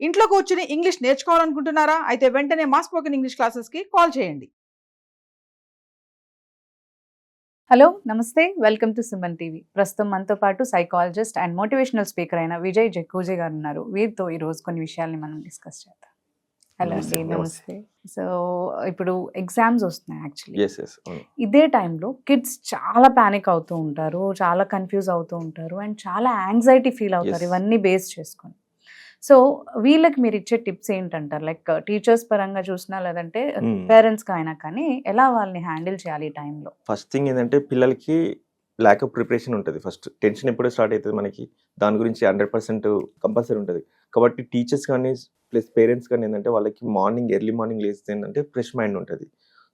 ఇంట్లో కూర్చుని ఇంగ్లీష్ నేర్చుకోవాలనుకుంటున్నారా? అయితే వెంటనే మా స్పోకెన్ ఇంగ్లీష్ క్లాసెస్కి కాల్ చేయండి. హలో నమస్తే, వెల్కమ్ టు సుమన్ టీవీ. ప్రస్తుతం మనతో పాటు సైకాలజిస్ట్ అండ్ మోటివేషనల్ స్పీకర్ అయిన విజయ్ జక్కూజీ గారు ఉన్నారు. వీరితో ఈరోజు కొన్ని విషయాల్ని మనం డిస్కస్ చేద్దాం. హలో అండి, నమస్తే. సో ఇప్పుడు ఎగ్జామ్స్ వస్తున్నాయి యాక్చువల్లీ. ఇదే టైంలో కిడ్స్ చాలా ప్యానిక్ అవుతూ ఉంటారు, చాలా కన్ఫ్యూజ్ అవుతూ ఉంటారు అండ్ చాలా యాంగ్జైటీ ఫీల్ అవుతారు, ఇవన్నీ బేస్ చేసుకొని. సో వీళ్ళకి మీరు ఇచ్చే టిప్స్ ఏంటంటారు? లైక్ టీచర్స్ పరంగా చూసినా లేదంటే పేరెంట్స్కి అయినా కానీ ఎలా వాళ్ళని హ్యాండిల్ చేయాలి ఈ టైంలో? ఫస్ట్ థింగ్ ఏంటంటే పిల్లలకి ల్యాక్ ఆఫ్ ప్రిపరేషన్ ఉంటుంది. ఫస్ట్ టెన్షన్ ఎప్పుడో స్టార్ట్ అవుతుంది మనకి, దాని గురించి 100% కంపల్సరీ ఉంటుంది. కాబట్టి టీచర్స్ కానీ ప్లస్ పేరెంట్స్ కానీ ఏంటంటే వాళ్ళకి ఎర్లీ మార్నింగ్ లేస్తే ఏంటంటే ఫ్రెష్ మైండ్ ఉంటుంది.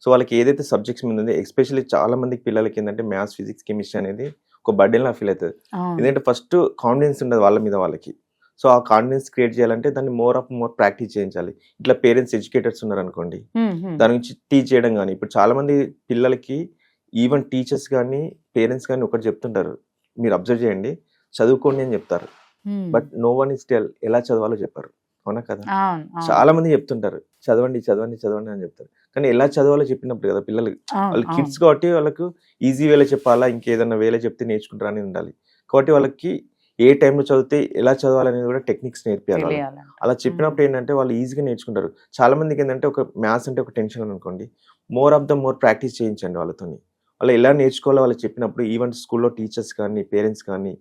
సో వాళ్ళకి ఏదైతే సబ్జెక్ట్స్ మీద ఉందో, ఎస్పెషల్లీ చాలా మందికి పిల్లలకి ఏంటంటే మ్యాథ్స్, ఫిజిక్స్, కెమిస్ట్రీ అనేది ఒక బర్డెన్లా ఫీల్ అవుతుంది. ఎందుకంటే ఫస్ట్ కాన్ఫిడెన్స్ ఉండదు వాళ్ళ మీద వాళ్ళకి. సో ఆ కాన్ఫిడెన్స్ క్రియేట్ చేయాలంటే దాన్ని మోర్ ప్రాక్టీస్ చేయించాలి. ఇట్లా పేరెంట్స్ ఎడ్యుకేటర్స్ ఉన్నారు అనుకోండి, దాని గురించి టీచ్ చేయడం కానీ. ఇప్పుడు చాలా మంది పిల్లలకి ఈవెన్ టీచర్స్ కానీ పేరెంట్స్ కానీ ఒకటి చెప్తుంటారు, మీరు అబ్జర్వ్ చేయండి, చదువుకోండి అని చెప్తారు. But no one is tell ఎలా చదవాలో చెప్పారు. అవునా కదా? చాలా మంది చెప్తుంటారు చదవండి చదవండి చదవండి అని చెప్తారు, కానీ ఎలా చదవాలో చెప్పినప్పుడు కదా పిల్లలు, వాళ్ళు కిడ్స్ కాబట్టి వాళ్ళకు ఈజీ వేలో చెప్పాలా, ఇంకేదన్నా వేలో చెప్తే నేర్చుకుంటారా అని ఉండాలి. కాబట్టి వాళ్ళకి ఏ టైంలో చదివితే ఎలా చదవాలనేది కూడా టెక్నిక్స్ నేర్పియాలి. అలా చెప్పినప్పుడు ఏంటంటే వాళ్ళు ఈజీగా నేర్చుకుంటారు. చాలా మందికి ఏంటంటే ఒక మ్యాథ్స్ అంటే ఒక టెన్షన్ అనుకోండి, మోర్ ప్రాక్టీస్ చేయించండి వాళ్ళతో. వాళ్ళు ఎలా నేర్చుకోవాలో వాళ్ళు చెప్పినప్పుడు ఈవెన్ స్కూల్లో టీచర్స్ కానీ పేరెంట్స్ కానీ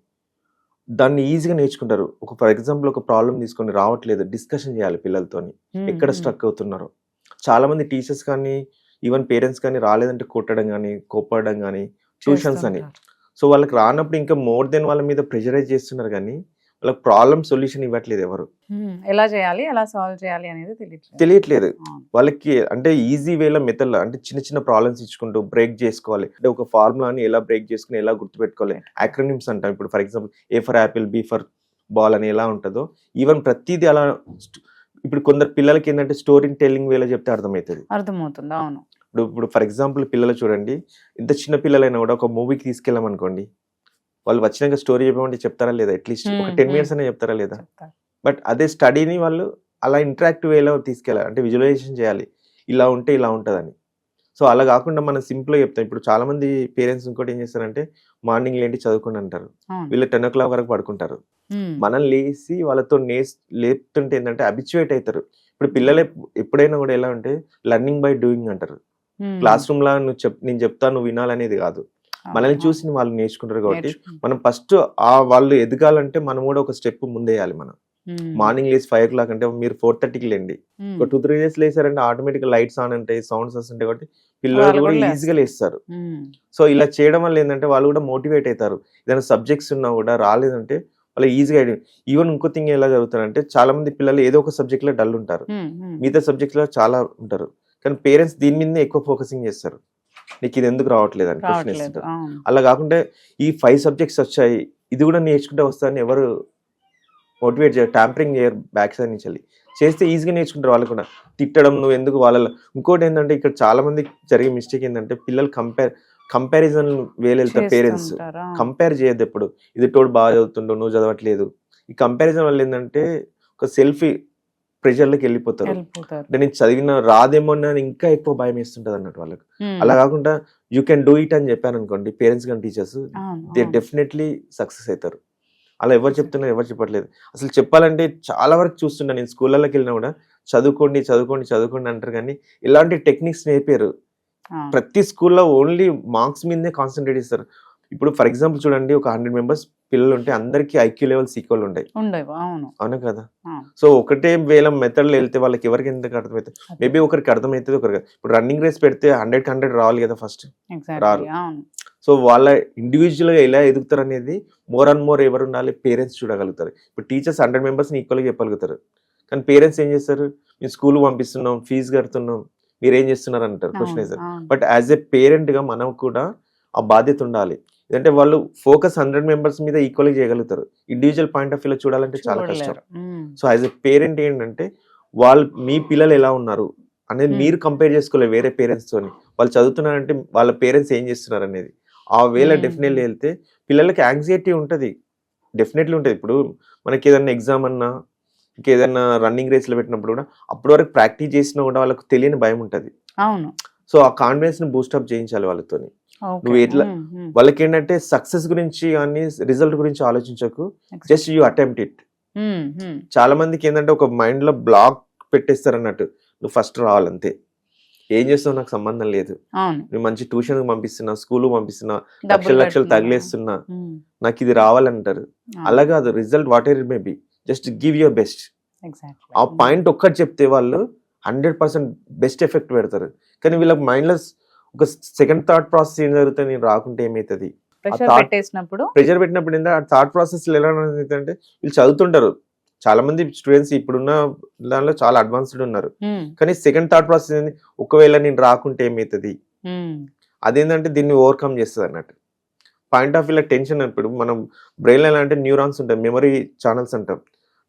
దాన్ని ఈజీగా నేర్చుకుంటారు. ఫర్ ఎగ్జాంపుల్ ఒక ప్రాబ్లం తీసుకొని రావట్లేదు, డిస్కషన్ చేయాలి పిల్లలతోని, ఎక్కడ స్ట్రక్ అవుతున్నారో. చాలా మంది టీచర్స్ కానీ ఈవెన్ పేరెంట్స్ కానీ రాలేదంటే కొట్టడం కానీ కోప్పడడం కానీ ట్యూషన్స్ అని. సో వాళ్ళకి రానప్పుడు ఇంకా మోర్ దెన్ వాళ్ళ మీద ప్రెషరైజ్ చేస్తున్నారు, కానీ వాళ్ళకి ప్రాబ్లమ్ సొల్యూషన్ ఇవ్వట్లేదు ఎవరు. ఎలా చేయాలి, ఎలా సాల్వ్ చేయాలి అనేది తెలియట్లేదు వాళ్ళకి. అంటే ఈజీ వేలో మెథడ్ అంటే చిన్న చిన్న ప్రాబ్లమ్స్ ఇచ్చుకుంటూ బ్రేక్ చేసుకోవాలి. అంటే ఒక ఫార్ములాని ఎలా బ్రేక్ చేసుకుని ఎలా గుర్తుపెట్టుకోవాలి, యాక్రోనిమ్స్ అంటాం. ఇప్పుడు for example A for apple, B for ball అని ఎలా ఉంటుందో, ఈవెన్ ప్రతిదీ అలా. ఇప్పుడు కొందరు పిల్లలకి ఏంటంటే స్టోరీ టెల్లింగ్ వేలో చెప్తే అర్థమవుతుంది. అవును. ఇప్పుడు ఫర్ ఎగ్జాంపుల్ పిల్లలు చూడండి, ఇంత చిన్న పిల్లలైనా కూడా ఒక మూవీకి తీసుకెళ్ళామనుకోండి, వాళ్ళు వచ్చినాక స్టోరీ చెప్పమంటే చెప్తారా లేదా? అట్లీస్ట్ ఒక 10 minutes అనే చెప్తారా లేదా? బట్ అదే స్టడీని వాళ్ళు అలా ఇంటరాక్టివ్ వేలో తీసుకెళ్ళాలి. అంటే విజువలైజేషన్ చేయాలి, ఇలా ఉంటే ఇలా ఉంటుందని. సో అలా కాకుండా మనం సింపుల్గా చెప్తాం. ఇప్పుడు చాలా మంది పేరెంట్స్ ఇంకోటి ఏం చేస్తారంటే మార్నింగ్ లేంటి చదువుకోండి అంటారు, వీళ్ళు 10 o'clock వరకు పడుకుంటారు. మనం లేచి వాళ్ళతో లేపుతుంటే ఏంటంటే అబిచ్యువేట్ అవుతారు. ఇప్పుడు పిల్లలు ఎప్పుడైనా కూడా ఎలా అంటే లెర్నింగ్ బై డూయింగ్ అంటారు. క్లాస్ రూమ్ లా నేను చెప్తాను నువ్వు వినాలనేది కాదు, మనల్ని చూసి వాళ్ళు నేర్చుకుంటారు. కాబట్టి మనం ఫస్ట్ వాళ్ళు ఎదగాలంటే మనం కూడా ఒక స్టెప్ ముందేయాలి. మనం మార్నింగ్ లేచి 5 o'clock అంటే మీరు 4:30కి లేండి. ఒక 2-3 days లేసారంటే ఆటోమేటిక్ లైట్స్ ఆన్ ఉంటాయి, సౌండ్స్ వస్తుంటాయి, కాబట్టి పిల్లలు కూడా ఈజీగా లేస్తారు. సో ఇలా చేయడం వల్ల ఏంటంటే వాళ్ళు కూడా మోటివేట్ అవుతారు. ఏదైనా సబ్జెక్ట్స్ ఉన్నా కూడా రాలేదంటే వాళ్ళు ఈజీగా. ఈవెన్ ఇంకో థింగ్ ఎలా జరుగుతారంటే చాలా మంది పిల్లలు ఏదో ఒక సబ్జెక్ట్ లో డల్ ఉంటారు, మిగతా సబ్జెక్ట్ లో చాలా ఉంటారు, కానీ పేరెంట్స్ దీని మీదనే ఎక్కువ ఫోకసింగ్ చేస్తారు, నీకు ఇది ఎందుకు రావట్లేదు అని క్వశ్చన్ వేస్తారు. అలా కాకుండా ఈ 5 subjects వచ్చాయి, ఇది కూడా నేర్చుకుంటే వస్తారని ఎవరు మోటివేట్ చేయరు, ట్యాంపరింగ్ చేయరు. బ్యాక్ సైడ్ నుంచి చేస్తే ఈజీగా నేర్చుకుంటారు. వాళ్ళు కూడా తిట్టడం నువ్వు ఎందుకు వాళ్ళ. ఇంకోటి ఏంటంటే ఇక్కడ చాలా మంది జరిగే మిస్టేక్ ఏంటంటే పిల్లలు కంపారిజన్ వెళ్తారు. పేరెంట్స్ కంపేర్ చేయొద్దు ఎప్పుడు, ఇది తోడు బాగా చదువుతుండవు నువ్వు చదవట్లేదు. ఈ కంపారిజన్ వల్ల ఏంటంటే ఒక సెల్ఫ్ ప్రెషర్లోకి వెళ్ళిపోతారు. అంటే నేను చదివిన రాదేమో అని ఇంకా ఎక్కువ భయం వేస్తుంటది అన్నట్టు వాళ్ళకి. అలా కాకుండా యూ కెన్ డూ ఇట్ అని చెప్పాను అనుకోండి, పేరెంట్స్ కానీ టీచర్స్, దే డెఫినెట్లీ సక్సెస్ అవుతారు. అలా ఎవరు చెప్తున్నారు, ఎవరు చెప్పట్లేదు. అసలు చెప్పాలంటే చాలా వరకు చూస్తున్నా నేను, స్కూళ్ళకి వెళ్ళినా కూడా చదువుకోండి చదువుకోండి చదువుకోండి అంటారు, కానీ ఇలాంటి టెక్నిక్స్ నేర్పారు. ప్రతి స్కూల్లో ఓన్లీ మార్క్స్ మీదనే కాన్సన్ట్రేట్ చేస్తారు. ఇప్పుడు ఫర్ ఎగ్జాంపుల్ చూడండి, ఒక 100 members పిల్లలు ఉంటే అందరికి ఐక్యూ లెవెల్స్ ఈక్వల్ ఉంటాయి. అవును కదా? సో ఒకటే వేల మెథడ్లో వెళ్తే వాళ్ళకి ఎవరికి ఎంత అర్థమవుతుంది? మేబీ ఒకరికి అర్థమవుతుంది, ఒకరికి. ఇప్పుడు రన్నింగ్ రేస్ పెడితే 100 రావాలి కదా, ఫస్ట్ రారు. సో వాళ్ళ ఇండివిజువల్ గా ఎలా ఎదుగుతారు అనేది మోర్ ఎవరు ఉండాలి, పేరెంట్స్ చూడగలుగుతారు. ఇప్పుడు టీచర్స్ 100 members ఈక్వల్గా చెప్పగలుగుతారు, కానీ పేరెంట్స్ ఏం చేస్తారు, మేము స్కూల్ పంపిస్తున్నాం, ఫీజు కడుతున్నాం, మీరు ఏం చేస్తున్నారు అంటారు, క్వశ్చన్ వేస్తారు. బట్ యాజ్ ఎ పేరెంట్ గా మనం కూడా ఆ బాధ్యత ఉండాలి. ఎందుకంటే వాళ్ళు ఫోకస్ 100 members మీద ఈక్వల్గా చేయగలుగుతారు, ఇండివిజువల్ పాయింట్ ఆఫ్ వ్యూలో చూడాలంటే చాలా కష్టం. సో యాజ్ ఎ పేరెంట్ ఏంటంటే మీ పిల్లలు ఎలా ఉన్నారు అనేది మీరు కంపేర్ చేసుకోలేదు వేరే పేరెంట్స్ తోని. వాళ్ళు చదువుతున్నారంటే వాళ్ళ పేరెంట్స్ ఏం చేస్తున్నారు అనేది ఆ వేళ డెఫినెట్లీ వెళ్తే పిల్లలకి యాంగ్జైటీ ఉంటుంది, డెఫినెట్లీ ఉంటుంది. ఇప్పుడు మనకి ఏదన్నా ఎగ్జామ్ అన్నా ఇంకేదైనా రన్నింగ్ రేస్లో పెట్టినప్పుడు కూడా అప్పటి వరకు ప్రాక్టీస్ చేసినా కూడా వాళ్ళకు తెలియని భయం ఉంటుంది. అవును. సో ఆ కాన్ఫిడెన్స్ ని బూస్టప్ చేయించాలి వాళ్ళతోని. ఓకే. నువ్వు ఎట్లా వాళ్ళకి ఏంటంటే సక్సెస్ గురించి కానీ రిజల్ట్ గురించి ఆలోచించకు, జస్ట్ యూ అటెంప్ట్ ఇట్. చాలా మందికి ఏంటంటే ఒక మైండ్ లో బ్లాక్ పెట్టేస్తారు అన్నట్టు, నువ్వు ఫస్ట్ రావాలంతే, ఏం చేస్తావు నాకు సంబంధం లేదు, అవును. నువ్వు మంచి ట్యూషన్ పంపిస్తున్నా, స్కూల్ పంపిస్తున్నా, డబ్బులు లక్షలు కడుతున్నా. తగిలేస్తున్నా, నాకు ఇది రావాలంటారు. అలా కాదు, result what ever it may be, just give your best. Exactly. ఆ పాయింట్ ఒక్కటి చెప్తే వాళ్ళు 100% బెస్ట్ ఎఫెక్ట్ పెడతారు. కానీ వీళ్ళకి మైండ్లో ఒక సెకండ్ థాట్ ప్రాసెస్ ఏం జరుగుతుంది, నేను రాకుంటే ఏమవుతుంది, ప్రెషర్ thought- పెట్టేసినప్పుడు ప్రెషర్ పెట్టినప్పుడు ఏంటంటే ఆ థాట్ ప్రాసెస్ ఎలా అంటే వీళ్ళు చదువుతుంటారు. చాలా మంది స్టూడెంట్స్ ఇప్పుడున్న దానిలో చాలా అడ్వాన్స్డ్ ఉన్నారు. కానీ సెకండ్ థాట్ ప్రాసెస్ ఏంది, ఒకవేళ నేను రాకుంటే ఏమవుతుంది, అదేంటంటే దీన్ని ఓవర్కమ్ చేస్తుంది అన్నట్టు. పాయింట్ ఆఫ్ వ్యూలో టెన్షన్. ఇప్పుడు మనం బ్రెయిన్ ఎలా అంటే న్యూరాన్స్ ఉంటాయి, మెమరీ ఛానల్స్ అంటాం.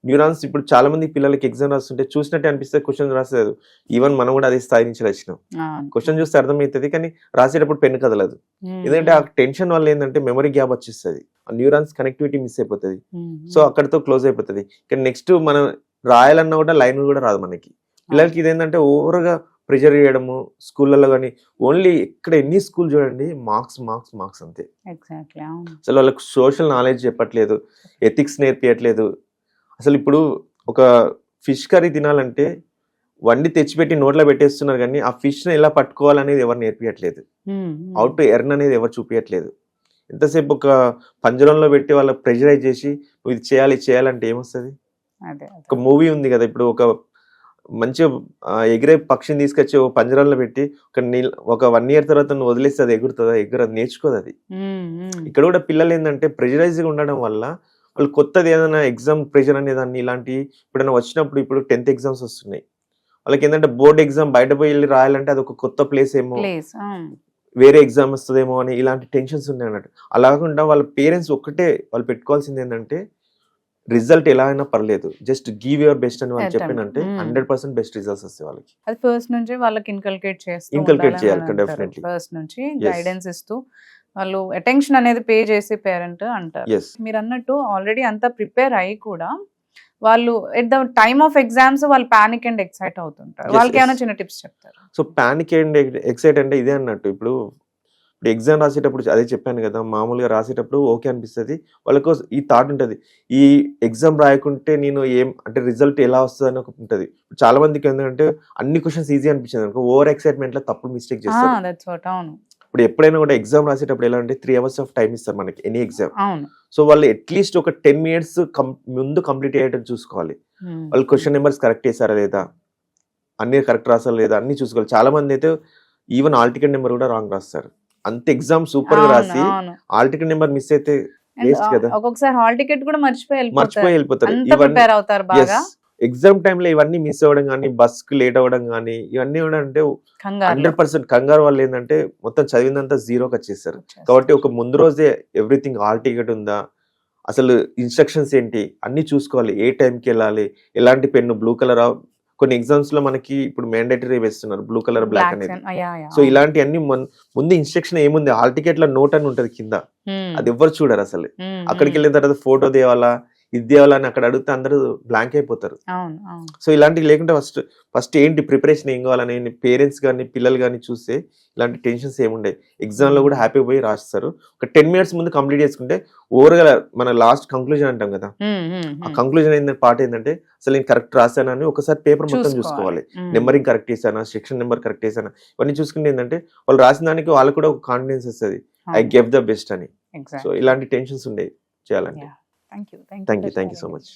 న్యూరాన్స్ ఇప్పుడు చాలా మంది పిల్లలకి ఎగ్జామ్ రాస్తుంటే చూసినట్టే అనిపిస్తే క్వశ్చన్ రాసేది. ఈవెన్ మనం కూడా అదే స్థాయి నుంచి వచ్చినాం. క్వశ్చన్ చూస్తే అర్థమవుతుంది కానీ రాసేటప్పుడు పెన్ను కదలదు. ఎందుకంటే ఆ టెన్షన్ వల్ల ఏంటంటే మెమరీ గ్యాప్ వచ్చేస్తుంది, ఆ న్యూరాన్స్ కనెక్టివిటీ మిస్ అయిపోతుంది. సో అక్కడితో క్లోజ్ అయిపోతుంది. కానీ నెక్స్ట్ మనం రాయాలన్నా కూడా లైన్ కూడా రాదు మనకి. పిల్లలకి ఇదేంటంటే ఓవర్గా ప్రెషర్ చేయడము స్కూళ్ళలో కానీ, ఓన్లీ ఇక్కడ ఎన్ని స్కూల్ చూడండి మార్క్స్ మార్క్స్ మార్క్స్ అంతే. ఎగ్జాక్ట్లీ. అసలు వాళ్ళకి సోషల్ నాలెడ్జ్ చెప్పట్లేదు, ఎథిక్స్ నేర్పియట్లేదు. అసలు ఇప్పుడు ఒక ఫిష్ కర్రీ తినాలంటే వండి తెచ్చిపెట్టి నోట్లో పెట్టేస్తున్నారు కానీ ఆ ఫిష్ని ఎలా పట్టుకోవాలనేది ఎవరు నేర్పియట్లేదు. హౌ టు ఎర్న్ అనేది ఎవరు చూపించట్లేదు. ఎంతసేపు ఒక పంజరంలో పెట్టి వాళ్ళ ప్రెషరైజ్ చేసి నువ్వు ఇది చేయాలి చేయాలంటే ఏమొస్తుంది. ఒక మూవీ ఉంది కదా, ఇప్పుడు ఒక మంచి ఎగిరే పక్షిని తీసుకొచ్చి ఒక పంజరంలో పెట్టి ఒక 1 year తర్వాత నువ్వు వదిలేస్తే అది ఎగురుతుందా? ఎగురదు, నేర్చుకోదు అది. ఇక్కడ కూడా పిల్లలు ఏంటంటే ప్రెషరైజ్గా ఉండడం వల్ల వాళ్ళు కొత్తది ఏదైనా ఎగ్జామ్ ప్రెషర్ అనే దాన్ని ఇలాంటి ఇప్పుడైనా వచ్చినప్పుడు, ఇప్పుడు 10th ఎగ్జామ్స్ వస్తున్నాయి, వాళ్ళకి ఏంటంటే బోర్డ్ ఎగ్జామ్ బయట పోయి వెళ్ళి రాయాలంటే అది ఒక కొత్త ప్లేస్ ఏమో, వేరే ఎగ్జామ్ వస్తుందేమో అని ఇలాంటి టెన్షన్స్ ఉన్నాయి అన్నట్టు. అలా కాకుండా వాళ్ళ పేరెంట్స్ ఒక్కటే వాళ్ళు పెట్టుకోవాల్సింది ఏంటంటే రిజల్ట్ ఎలా అయినా పర్లేదు, జస్ట్ గివ్ యువర్ బెస్ట్ అని వాళ్ళు చెప్పినంటే 100% బెస్ట్ రిజల్ట్స్ వస్తాయి వాళ్ళకి. అది ఫస్ట్ నుంచి వాళ్ళకి ఇన్కల్కేట్ చేయాలి డెఫినెట్లీ. ఫస్ట్ నుంచి గైడెన్స్ ఇస్తూ వాళ్ళు అటెన్షన్ అనేది పే చేసి పేరెంట్ అంటారు. మీరు అన్నట్టు ఆల్రెడీ అంతా ప్రిపేర్ అయ్యి కూడా వాళ్ళు at the time of exams వాళ్ళు పానిక్ అండ్ ఎక్సైట్ అవుతుంటారు. వాళ్ళకి ఏమైనా చిన్న టిప్స్ చెప్తారు? సో పానిక్ అండ్ ఎక్సైట్ అంటే ఇదే అన్నట్టు. ఇప్పుడు ఎగ్జామ్ రాసేటప్పుడు అదే చెప్పాను కదా, మామూలుగా రాసేటప్పుడు ఓకే అనిపిస్తుంది, వాళ్ళకు ఈ థాట్ ఉంటుంది, ఈ ఎగ్జామ్ రాయకుంటే నేను ఏం అంటే రిజల్ట్ ఎలా వస్తుంది అని ఉంటుంది. చాలా మందికి ఏంటంటే అన్ని క్వశ్చన్స్ ఈజీ అనిపించింది అనుకో, ఓవర్ ఎక్సైట్మెంట్ లో తప్పుడు మిస్టేక్ చేస్తారు. ఇప్పుడు ఎప్పుడైనా కూడా ఎగ్జామ్ రాసేటప్పుడు ఎలా అంటే 3 hours ఆఫ్ టైం ఇస్తారు మనకి ఎనీ ఎగ్జామ్. సో వాళ్ళు అట్లీస్ట్ ఒక 10 minutes ముందు కంప్లీట్ అయ్యేటట్టు చూసుకోవాలి. వాళ్ళు క్వశ్చన్ నెంబర్స్ కరెక్ట్ చేశారా లేదా, అన్ని కరెక్ట్ రాసారా లేదా అన్ని చూసుకోవాలి. చాలా మంది అయితే ఈవెన్ ఆల్ టికెట్ నెంబర్ కూడా రాంగ్ రాస్తారు. అంత ఎగ్జామ్ సూపర్ గా రాసి ఆల్ టికెట్ నెంబర్ మిస్ అయితే వేస్ట్ కదా. ఒక్కొక్కసారి హాల్ టికెట్ కూడా మర్చిపోయి వెళ్ళిపోతారు. ఎగ్జామ్ టైంలో ఇవన్నీ మిస్ అవ్వడం కానీ, బస్ కు లేట్ అవ్వడం కానీ, ఇవన్నీ కూడా అంటే 100% కంగారు వాళ్ళు ఏంటంటే మొత్తం చదివిందంతా జీరోకి వచ్చేస్తారు. కాబట్టి ఒక ముందు రోజే ఎవ్రీథింగ్ హాల్ టికెట్ ఉందా, అసలు ఇన్స్ట్రక్షన్స్ ఏంటి అన్ని చూసుకోవాలి. ఏ టైంకి వెళ్ళాలి, ఎలాంటి పెన్ను, బ్లూ కలర్. కొన్ని ఎగ్జామ్స్ లో మనకి ఇప్పుడు మ్యాండేటరీ వేస్తున్నారు బ్లూ కలర్ బ్లాక్ అనేది. సో ఇలాంటి అన్ని ముందు ఇన్స్ట్రక్షన్ ఏముంది, హాల్ టికెట్ లో నోట్ అని ఉంటది కింద, అది ఎవ్వరు చూడరు అసలు. అక్కడికి వెళ్ళిన తర్వాత ఫోటో దేవాలా ఇది దేవాలని అక్కడ అడిగితే అందరూ బ్లాంక్ అయిపోతారు. సో ఇలాంటివి లేకుంటే ఫస్ట్ ఏంటి ప్రిపరేషన్ ఏం కావాలని పేరెంట్స్ కానీ పిల్లలు కానీ చూస్తే ఇలాంటి టెన్షన్స్ ఏముండే. ఎగ్జామ్ లో కూడా హ్యాపీ పోయి రాస్తారు. ఒక 10 minutes ముందు కంప్లీట్ చేసుకుంటే ఓవర్గా మన లాస్ట్ కంక్లూజన్ అంటాం కదా, ఆ కంక్లూజన్ ఏంటంటే పార్ట్ ఏంటంటే అసలు నేను కరెక్ట్ రాశానని ఒకసారి పేపర్ మొత్తం చూసుకోవాలి. నెంబరింగ్ కరెక్ట్ చేశానా, సెక్షన్ నెంబర్ కరెక్ట్ చేశానా, ఇవన్నీ చూసుకుంటే ఏంటంటే వాళ్ళు రాసిన దానికి వాళ్ళకి కూడా ఒక కాన్ఫిడెన్స్ వస్తుంది, ఐ గివ్ ద బెస్ట్ అని. సో ఇలాంటి టెన్షన్స్ ఉండే చేయాలంటే. Thank you. Thank you so much.